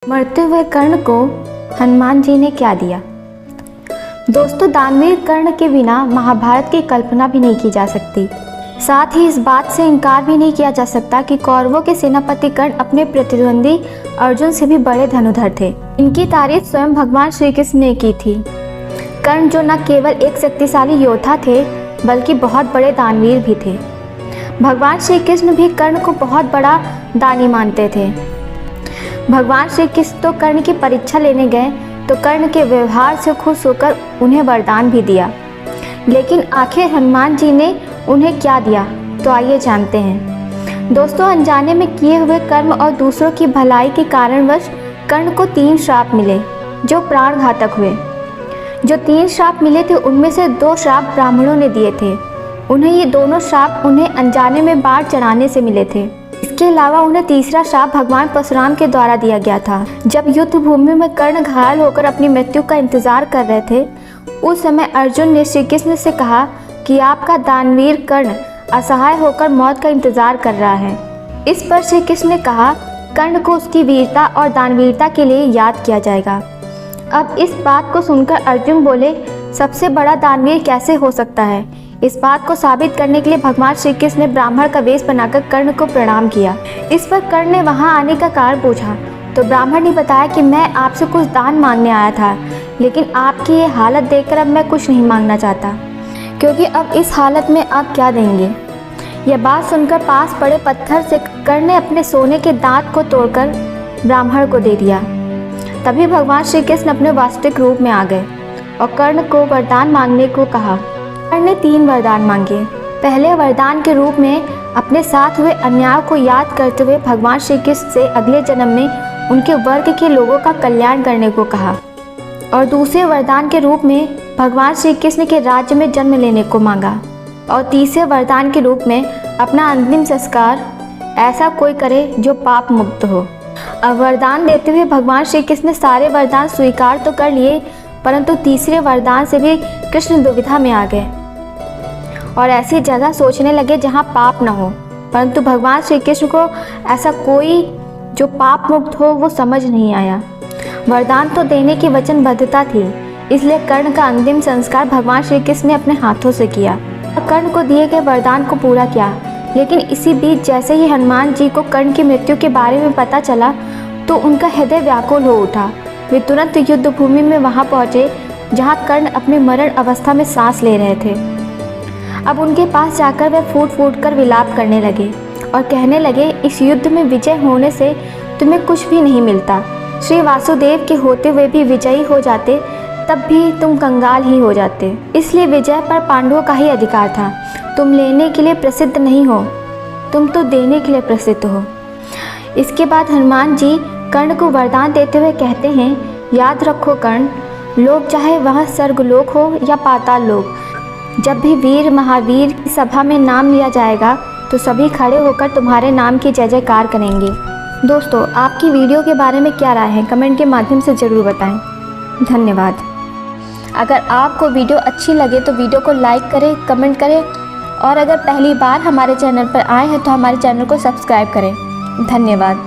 मरते हुए कर्ण को हनुमान जी ने क्या दिया। दोस्तों, दानवीर कर्ण के बिना महाभारत की कल्पना भी नहीं की जा सकती। साथ ही इस बात से इनकार भी नहीं किया जा सकता कि कौरवों के सेनापति कर्ण अपने प्रतिद्वंदी अर्जुन से भी बड़े धनुधर थे। इनकी तारीफ स्वयं भगवान श्री कृष्ण ने की थी। कर्ण जो न केवल एक शक्तिशाली योद्धा थे बल्कि बहुत बड़े दानवीर भी थे। भगवान श्री कृष्ण भी कर्ण को बहुत बड़ा दानी मानते थे। भगवान श्री कृष्ण तो कर्ण की परीक्षा लेने गए तो कर्ण के व्यवहार से खुश होकर उन्हें वरदान भी दिया। लेकिन आखिर हनुमान जी ने उन्हें क्या दिया, तो आइए जानते हैं। दोस्तों, अनजाने में किए हुए कर्म और दूसरों की भलाई के कारणवश कर्ण को 3 श्राप मिले जो प्राणघातक हुए। जो 3 श्राप मिले थे उनमें से 2 श्राप ब्राह्मणों ने दिए थे। उन्हें ये दोनों श्राप उन्हें अनजाने में बाढ़ चढ़ाने से मिले थे। इसके अलावा उन्हें तीसरा श्राप भगवान परशुराम के द्वारा दिया गया था। जब युद्ध भूमि में कर्ण घायल होकर अपनी मृत्यु का इंतजार कर रहे थे, उस समय अर्जुन ने श्री कृष्ण से कहा कि आपका दानवीर कर्ण असहाय होकर मौत का इंतजार कर रहा है। इस पर श्री कृष्ण ने कहा, कर्ण को उसकी वीरता और दानवीरता के लिए याद किया जाएगा। अब इस बात को सुनकर अर्जुन बोले, सबसे बड़ा दानवीर कैसे हो सकता है। इस बात को साबित करने के लिए भगवान श्री कृष्ण ने ब्राह्मण का वेश बनाकर कर्ण को प्रणाम किया। इस पर कर्ण ने वहां आने का कारण पूछा तो ब्राह्मण ने बताया कि मैं आपसे कुछ दान मांगने आया था, लेकिन आपकी ये हालत देखकर अब मैं कुछ नहीं मांगना चाहता, क्योंकि अब इस हालत में आप क्या देंगे। यह बात सुनकर पास पड़े पत्थर से कर्ण ने अपने सोने के दांत को तोड़कर ब्राह्मण को दे दिया। तभी भगवान श्री कृष्ण अपने वास्तविक रूप में आ गए और कर्ण को वरदान मांगने को कहा। कर्ण ने 3 वरदान मांगे। पहले वरदान के रूप में अपने साथ हुए अन्याय को याद करते हुए भगवान श्री कृष्ण से अगले जन्म में उनके वर्ग के लोगों का कल्याण करने को कहा, और दूसरे वरदान के रूप में भगवान श्री कृष्ण के राज्य में जन्म लेने को मांगा, और तीसरे वरदान के रूप में अपना अंतिम संस्कार ऐसा कोई करे जो पाप मुक्त हो। अब वरदान देते हुए भगवान श्री कृष्ण ने सारे वरदान स्वीकार तो कर लिए, परंतु तीसरे वरदान से भी कृष्ण दुविधा में आ गए और ऐसी जगह सोचने लगे जहाँ पाप न हो। परंतु भगवान श्री कृष्ण को ऐसा कोई जो पाप मुक्त हो वो समझ नहीं आया। वरदान तो देने की वचनबद्धता थी, इसलिए कर्ण का अंतिम संस्कार भगवान श्री कृष्ण ने अपने हाथों से किया और कर्ण को दिए गए वरदान को पूरा किया। लेकिन इसी बीच जैसे ही हनुमान जी को कर्ण की मृत्यु के बारे में पता चला तो उनका हृदय व्याकुल हो उठा। वे तुरंत युद्ध भूमि में वहां पहुंचे जहां कर्ण अपने मरण अवस्था में सांस ले रहे थे। अब उनके पास जाकर वे फूट फूट कर विलाप करने लगे और कहने लगे, इस युद्ध में विजय होने से तुम्हें कुछ भी नहीं मिलता। श्री वासुदेव के होते हुए भी विजयी हो जाते तब भी तुम कंगाल ही हो जाते। इसलिए विजय पर पांडवों का ही अधिकार था। तुम लेने के लिए प्रसिद्ध नहीं हो, तुम तो देने के लिए प्रसिद्ध हो। इसके बाद हनुमान जी कर्ण को वरदान देते हुए कहते हैं, याद रखो कर्ण, लोग चाहे वह स्वर्गलोक हो या पाताल लोक, जब भी वीर महावीर की सभा में नाम लिया जाएगा तो सभी खड़े होकर तुम्हारे नाम की जय जयकार करेंगे। दोस्तों, आपकी वीडियो के बारे में क्या राय है कमेंट के माध्यम से ज़रूर बताएं। धन्यवाद। अगर आपको वीडियो अच्छी लगे तो वीडियो को लाइक करें, कमेंट करें, और अगर पहली बार हमारे चैनल पर आए हैं तो हमारे चैनल को सब्सक्राइब करें। धन्यवाद।